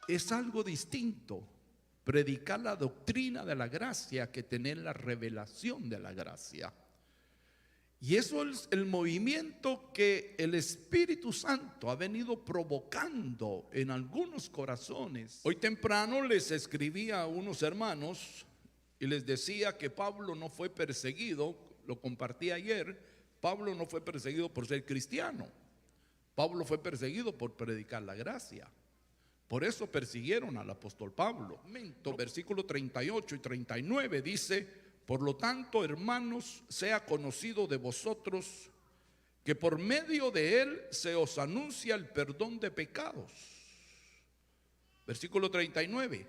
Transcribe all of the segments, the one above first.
es algo distinto predicar la doctrina de la gracia que tener la revelación de la gracia. Y eso es el movimiento que el Espíritu Santo ha venido provocando en algunos corazones. Hoy temprano les escribí a unos hermanos y les decía que Pablo no fue perseguido, lo compartí ayer. Pablo no fue perseguido por ser cristiano. Pablo fue perseguido por predicar la gracia. Por eso persiguieron al apóstol Pablo. Versículo 38 y 39 dice: por lo tanto, hermanos, sea conocido de vosotros que por medio de él se os anuncia el perdón de pecados. Versículo 39.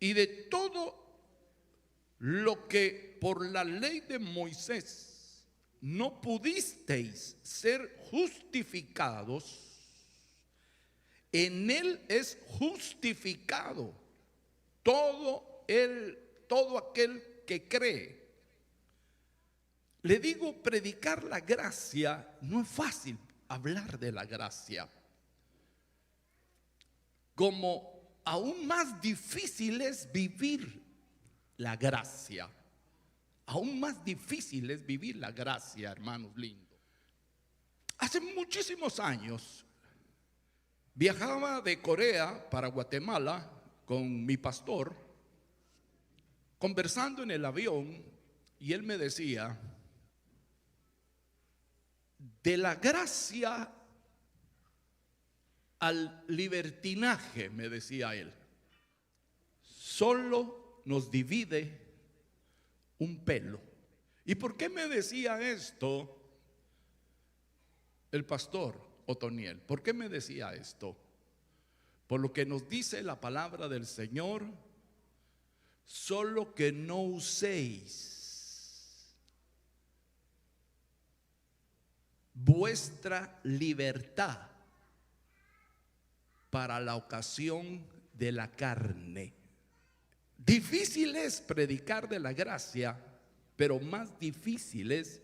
Y de todo lo que por la ley de Moisés no pudisteis ser justificados, en él es justificado todo aquel que cree. Le digo, predicar la gracia no es fácil. Hablar de la gracia, como aún más difícil es vivir la gracia. Aún más difícil es vivir la gracia, hermanos lindos. Hace muchísimos años viajaba de Corea para Guatemala con mi pastor, conversando en el avión, y él me decía: de la gracia al libertinaje, me decía él, solo nos divide un pelo. ¿Y por qué me decía esto el pastor Otoniel? ¿Por qué me decía esto? Por lo que nos dice la palabra del Señor: solo que no uséis vuestra libertad para la ocasión de la carne. Difícil es predicar de la gracia, pero más difícil es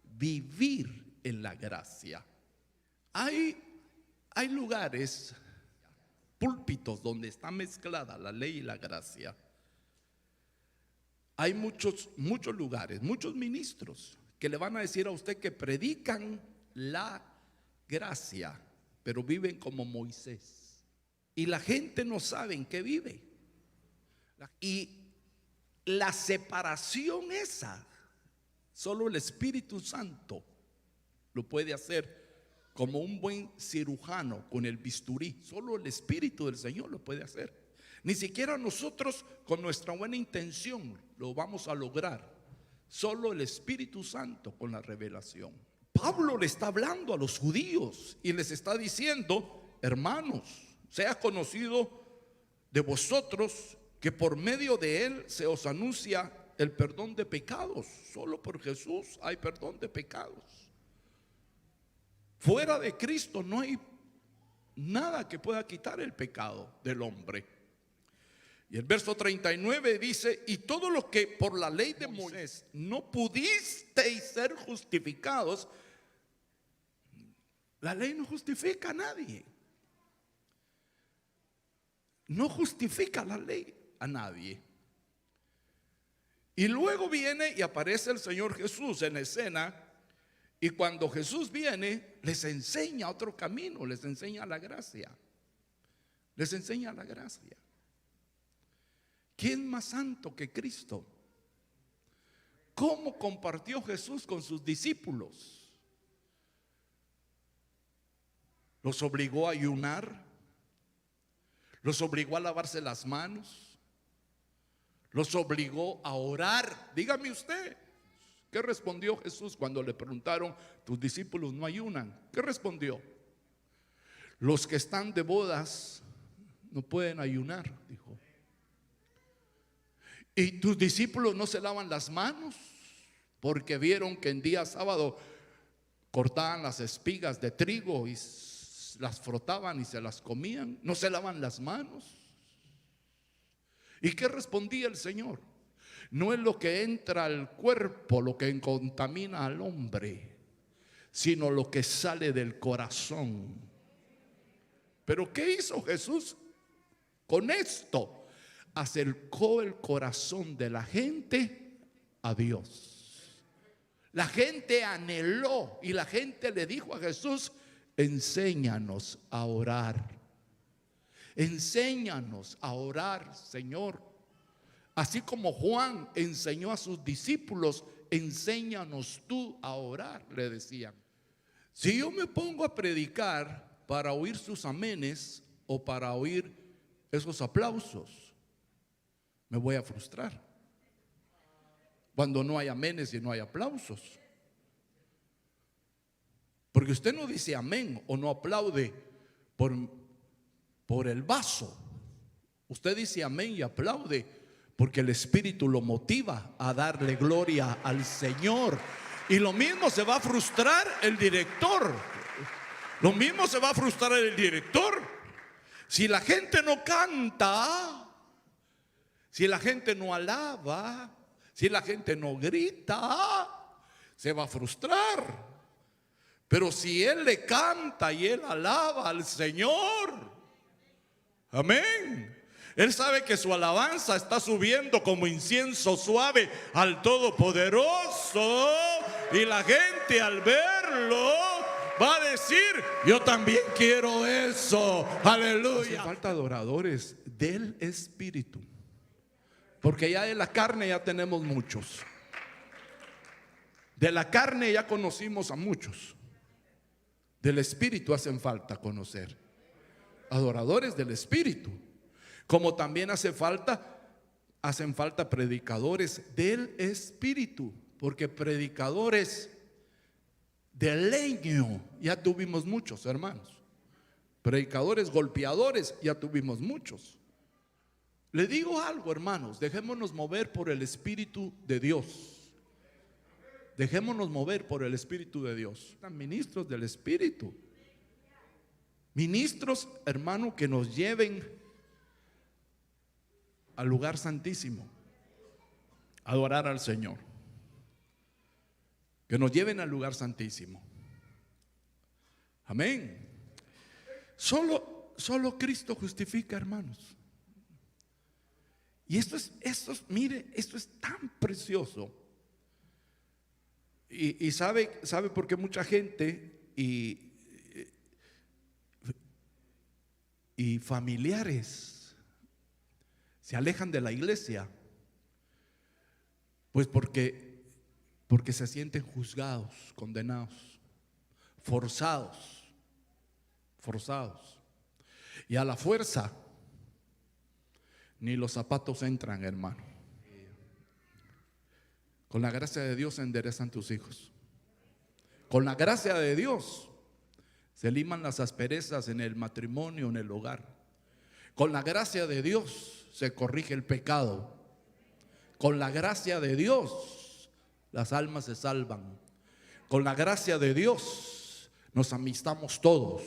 vivir en la gracia. Hay lugares, púlpitos, donde está mezclada la ley y la gracia. Hay muchos lugares, muchos ministros que le van a decir a usted que predican la gracia, pero viven como Moisés. Y la gente no sabe en qué vive. Y la separación esa, solo el Espíritu Santo lo puede hacer, como un buen cirujano con el bisturí. Solo el Espíritu del Señor lo puede hacer. Ni siquiera nosotros con nuestra buena intención lo vamos a lograr. Solo el Espíritu Santo con la revelación. Pablo le está hablando a los judíos y les está diciendo: hermanos, sea conocido de vosotros que por medio de él se os anuncia el perdón de pecados. Solo por Jesús hay perdón de pecados. Fuera de Cristo no hay nada que pueda quitar el pecado del hombre. Y el verso 39 dice: y todo lo que por la ley de Moisés no pudisteis ser justificados. La ley no justifica a nadie. No justifica la ley a nadie. Y luego viene y aparece el Señor Jesús en escena. Y cuando Jesús viene, les enseña otro camino, les enseña la gracia. Les enseña la gracia. ¿Quién más santo que Cristo? ¿Cómo compartió Jesús con sus discípulos? Los obligó a ayunar, los obligó a lavarse las manos, los obligó a orar. Dígame usted, ¿qué respondió Jesús cuando le preguntaron: tus discípulos no ayunan? ¿Qué respondió? Los que están de bodas no pueden ayunar, dijo. ¿Y tus discípulos no se lavan las manos? Porque vieron que en día sábado cortaban las espigas de trigo y las frotaban y se las comían. ¿No se lavan las manos? ¿Y qué respondía el Señor? No es lo que entra al cuerpo lo que contamina al hombre, sino lo que sale del corazón. ¿Pero qué hizo Jesús? Con esto acercó el corazón de la gente a Dios. La gente anheló y la gente le dijo a Jesús: enséñanos a orar. Enséñanos a orar, Señor. Así como Juan enseñó a sus discípulos, enséñanos tú a orar, le decían. Si yo me pongo a predicar para oír sus amenes o para oír esos aplausos, me voy a frustrar. Cuando no hay amenes y no hay aplausos. Porque usted no dice amén o no aplaude por el vaso. Usted dice amén y aplaude porque el Espíritu lo motiva a darle gloria al Señor. Y lo mismo se va a frustrar el director. Lo mismo se va a frustrar el director. Si la gente no canta, si la gente no alaba, si la gente no grita, se va a frustrar. Pero si él le canta y él alaba al Señor, amén, él sabe que su alabanza está subiendo como incienso suave al Todopoderoso, y la gente al verlo va a decir: yo también quiero eso. Aleluya. Hace falta adoradores del Espíritu, porque ya de la carne ya tenemos muchos. De la carne ya conocimos a muchos. Del Espíritu hacen falta conocer. Adoradores del Espíritu. Como también hacen falta predicadores del Espíritu, porque predicadores de leño ya tuvimos muchos, hermanos. Predicadores golpeadores ya tuvimos muchos. Le digo algo, hermanos, dejémonos mover por el Espíritu de Dios. Dejémonos mover por el Espíritu de Dios. Ministros del Espíritu. Ministros, hermano, que nos lleven al lugar santísimo, a adorar al Señor. Que nos lleven al lugar santísimo. Amén. Solo Cristo justifica, hermanos. Y mire, esto es tan precioso. Y sabe por qué mucha gente y familiares se alejan de la iglesia. Pues porque se sienten juzgados, condenados, forzados. Y a la fuerza ni los zapatos entran, hermano. Con la gracia de Dios se enderezan tus hijos. Con la gracia de Dios se liman las asperezas en el matrimonio, en el hogar. Con la gracia de Dios se corrige el pecado. Con la gracia de Dios las almas se salvan. Con la gracia de Dios nos amistamos todos.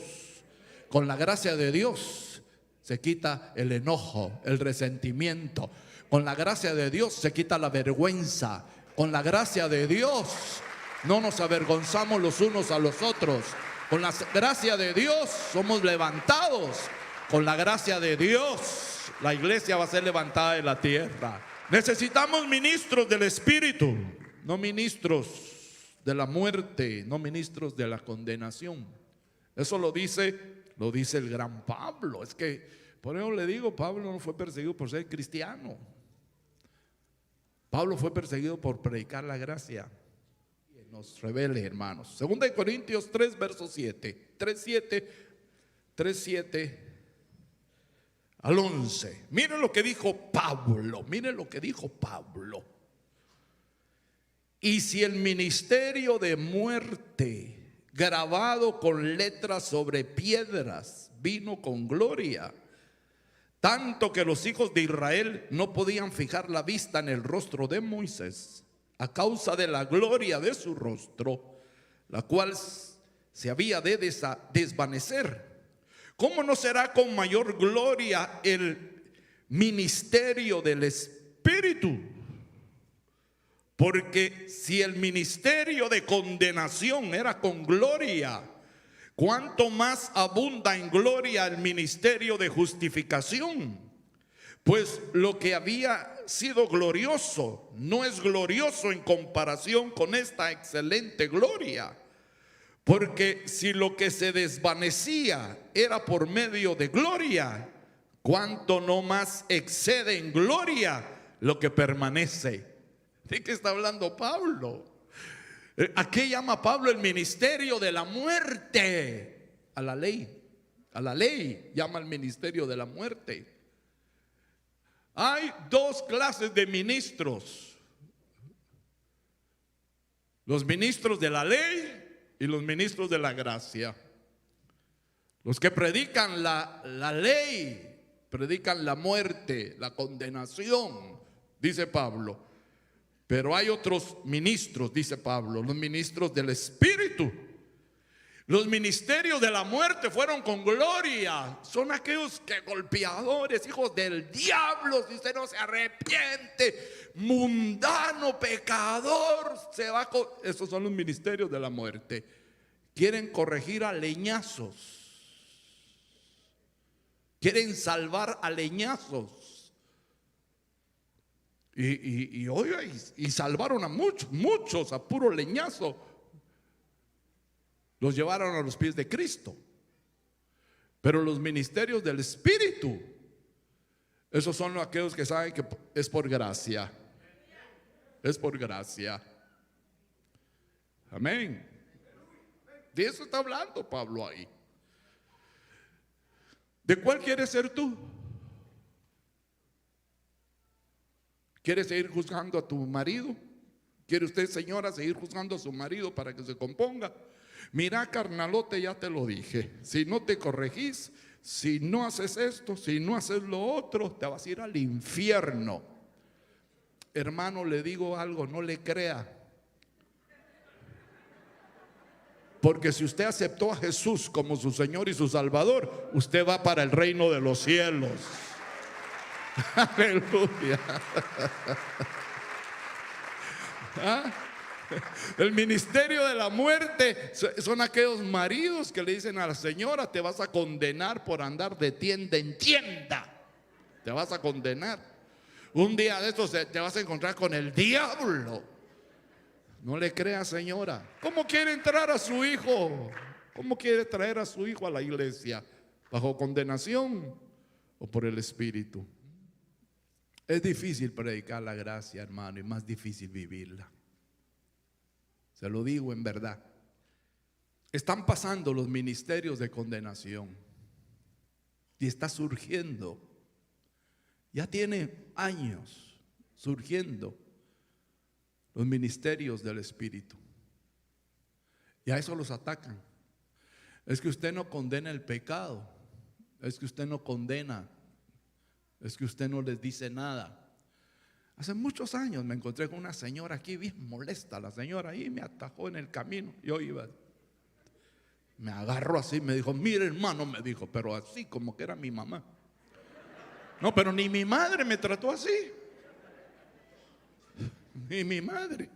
Con la gracia de Dios se quita el enojo, el resentimiento. Con la gracia de Dios se quita la vergüenza. Con la gracia de Dios no nos avergonzamos los unos a los otros. Con la gracia de Dios somos levantados. Con la gracia de Dios la iglesia va a ser levantada de la tierra. Necesitamos ministros del Espíritu, no ministros de la muerte, no ministros de la condenación. Eso lo dice el gran Pablo. Es que, por eso le digo, Pablo no fue perseguido por ser cristiano. Pablo fue perseguido por predicar la gracia. Nos revele, hermanos. 2 Corintios 3, verso 7. 3:7 al 11. Mire lo que dijo Pablo. Mire lo que dijo Pablo. Y si el ministerio de muerte, grabado con letras sobre piedras, vino con gloria, tanto que los hijos de Israel no podían fijar la vista en el rostro de Moisés a causa de la gloria de su rostro, la cual se había de desvanecer, ¿cómo no será con mayor gloria el ministerio del Espíritu? Porque si el ministerio de condenación era con gloria, ¿cuánto más abunda en gloria el ministerio de justificación? Pues lo que había sido glorioso no es glorioso en comparación con esta excelente gloria. Porque si lo que se desvanecía era por medio de gloria, ¿cuánto no más excede en gloria lo que permanece? ¿De qué está hablando Pablo? ¿A qué llama Pablo el ministerio de la muerte? A la ley. A la ley llama el ministerio de la muerte. Hay dos clases de ministros: los ministros de la ley y los ministros de la gracia. Los que predican la ley, predican la muerte, la condenación, dice Pablo. Pero hay otros ministros, dice Pablo, los ministros del Espíritu. Los ministerios de la muerte fueron con gloria. Son aquellos que golpeadores, hijos del diablo, si usted no se arrepiente, mundano, pecador, se va con... Esos son los ministerios de la muerte. Quieren corregir a leñazos. Quieren salvar a leñazos. Y salvaron a muchos a puro leñazo. Los llevaron a los pies de Cristo. Pero los ministerios del Espíritu, esos son aquellos que saben que es por gracia. Es por gracia. Amén. De eso está hablando Pablo ahí. ¿De cuál quieres ser tú? ¿Quieres seguir juzgando a tu marido? ¿Quiere usted, señora, seguir juzgando a su marido para que se componga? Mira, carnalote, ya te lo dije. Si no te corregís, si no haces esto, si no haces lo otro, te vas a ir al infierno. Hermano, le digo algo, no le crea. Porque si usted aceptó a Jesús como su Señor y su Salvador, usted va para el reino de los cielos. Aleluya. ¿Ah? El ministerio de la muerte son aquellos maridos que le dicen a la señora: te vas a condenar por andar de tienda en tienda. Te vas a condenar. Un día de estos te vas a encontrar con el diablo. No le crea, señora. ¿Cómo quiere entrar a su hijo? ¿Cómo quiere traer a su hijo a la iglesia? ¿Bajo condenación o por el Espíritu? Es difícil predicar la gracia, hermano, y más difícil vivirla. Se lo digo en verdad. Están pasando los ministerios de condenación y está surgiendo. Ya tiene años surgiendo los ministerios del Espíritu. Y a eso los atacan. Es que usted no condena el pecado. Es que usted no condena. Es que usted no les dice nada. Hace muchos años me encontré con una señora aquí bien molesta. La señora ahí me atajó en el camino. Yo iba, me agarró así, me dijo: mire, hermano, me dijo, pero así como que era mi mamá. No, pero ni mi madre me trató así. Ni mi madre.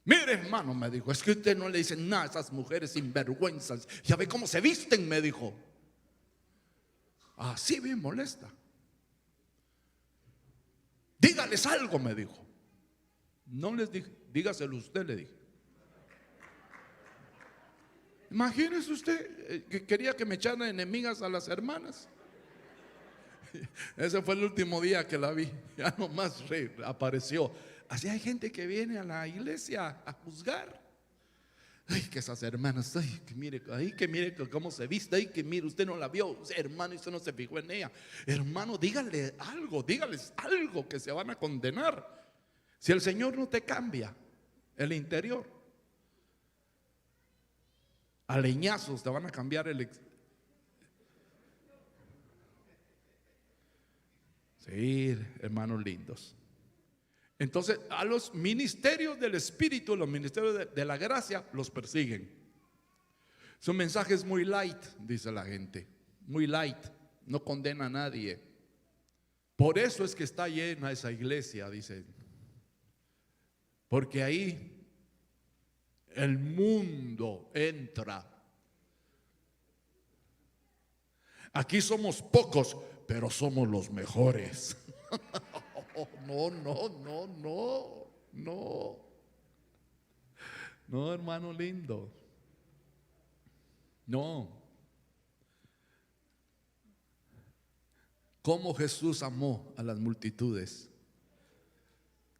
Mire, hermano, me dijo, es que usted no le dice nada a esas mujeres sinvergüenzas. Ya ve cómo se visten, me dijo. Así bien molesta. Dígales algo, me dijo. No les dije, dígaselo usted, le dije. Imagínese usted que quería que me echaran enemigas a las hermanas. Ese fue el último día que la vi. Ya nomás apareció. Así hay gente que viene a la iglesia a juzgar. Ay, que esas hermanas, ay, que mire cómo se viste, ay, que mire, usted no la vio, hermano, y usted no se fijó en ella. Hermano, dígales algo que se van a condenar. Si el Señor no te cambia el interior, a leñazos te van a cambiar el exterior. Sí, hermanos lindos. Entonces, a los ministerios del Espíritu, los ministerios de la gracia, los persiguen. Su mensaje es muy light, dice la gente. Muy light, no condena a nadie. Por eso es que está llena esa iglesia, dicen. Porque ahí el mundo entra. Aquí somos pocos, pero somos los mejores. No, no, no, no, no. No, hermano lindo. No. ¿Cómo Jesús amó a las multitudes?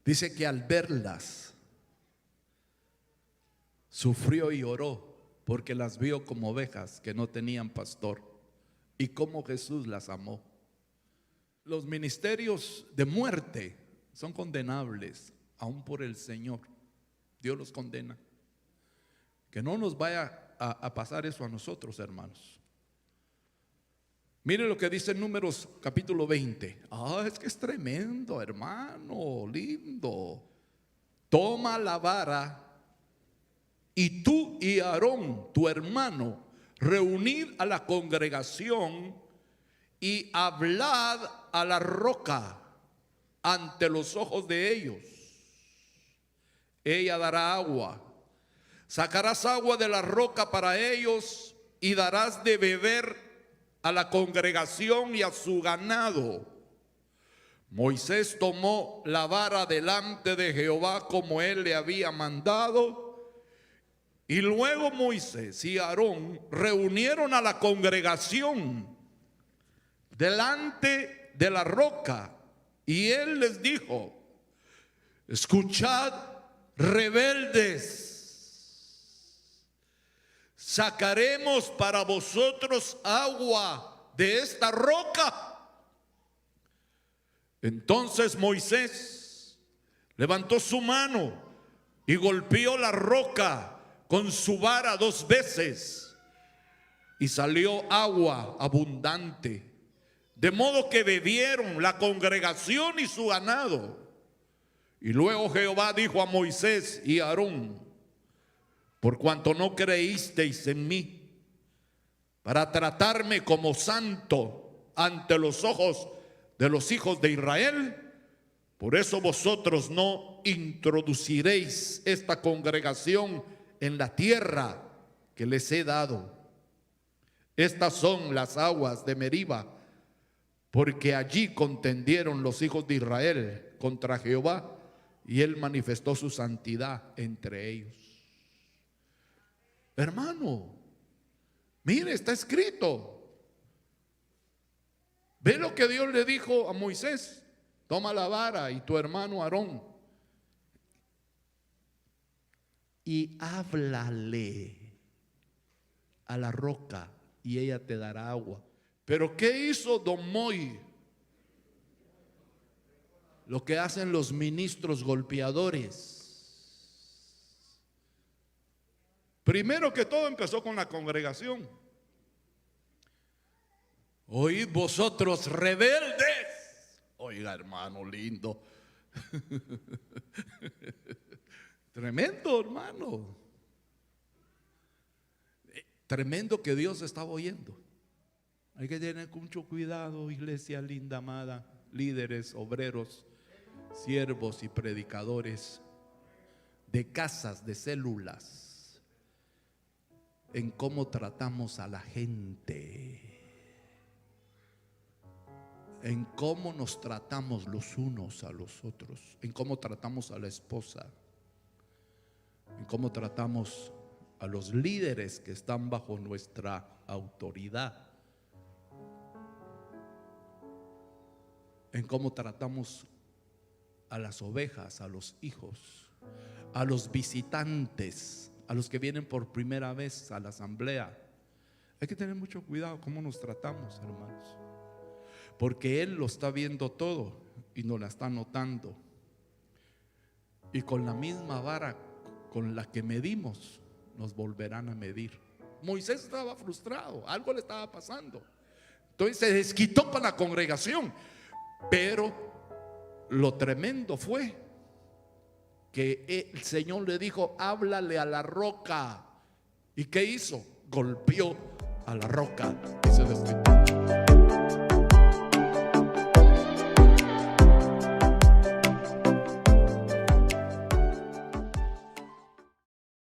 Dice que al verlas sufrió y oró porque las vio como ovejas que no tenían pastor. Y cómo Jesús las amó. Los ministerios de muerte son condenables aún por el Señor. Dios los condena. Que no nos vaya a pasar eso a nosotros, hermanos. Mire lo que dice en Números capítulo 20. Es que es tremendo, hermano, lindo. Toma la vara y tú y Aarón, tu hermano, reunid a la congregación y hablad a la roca ante los ojos de ellos. Ella dará agua. Sacarás agua de la roca para ellos y darás de beber a la congregación y a su ganado. Moisés tomó la vara delante de Jehová como él le había mandado. Y luego Moisés y Aarón reunieron a la congregación delante de la roca. Y él les dijo: escuchad, rebeldes, sacaremos para vosotros agua de esta roca. Entonces Moisés levantó su mano y golpeó la roca con su vara 2 veces, y salió agua abundante, de modo que bebieron la congregación y su ganado. Y luego Jehová dijo a Moisés y a Aarón: por cuanto no creísteis en mí para tratarme como santo ante los ojos de los hijos de Israel, por eso vosotros no introduciréis esta congregación en la tierra que les he dado. Estas son las aguas de Meriba, porque allí contendieron los hijos de Israel contra Jehová, y él manifestó su santidad entre ellos. Hermano, mire, está escrito. Ve lo que Dios le dijo a Moisés: toma la vara y tu hermano Aarón y háblale a la roca y ella te dará agua. Pero ¿qué hizo don Moy? Lo que hacen los ministros golpeadores. Primero que todo empezó con la congregación. Oíd vosotros rebeldes. Oiga, hermano lindo. Tremendo, hermano. Tremendo que Dios estaba oyendo. Hay que tener mucho cuidado, iglesia linda, amada, líderes, obreros, siervos y predicadores de casas, de células, en cómo tratamos a la gente, en cómo nos tratamos los unos a los otros, en cómo tratamos a la esposa, en cómo tratamos a los líderes que están bajo nuestra autoridad, en cómo tratamos a las ovejas, a los hijos, a los visitantes, a los que vienen por primera vez a la asamblea. Hay que tener mucho cuidado cómo nos tratamos, hermanos, porque Él lo está viendo todo y nos la está notando. Y con la misma vara con la que medimos, nos volverán a medir. Moisés estaba frustrado, algo le estaba pasando. Entonces se desquitó con la congregación. Pero lo tremendo fue que el Señor le dijo: háblale a la roca. ¿Y qué hizo? Golpeó a la roca y se desquitó.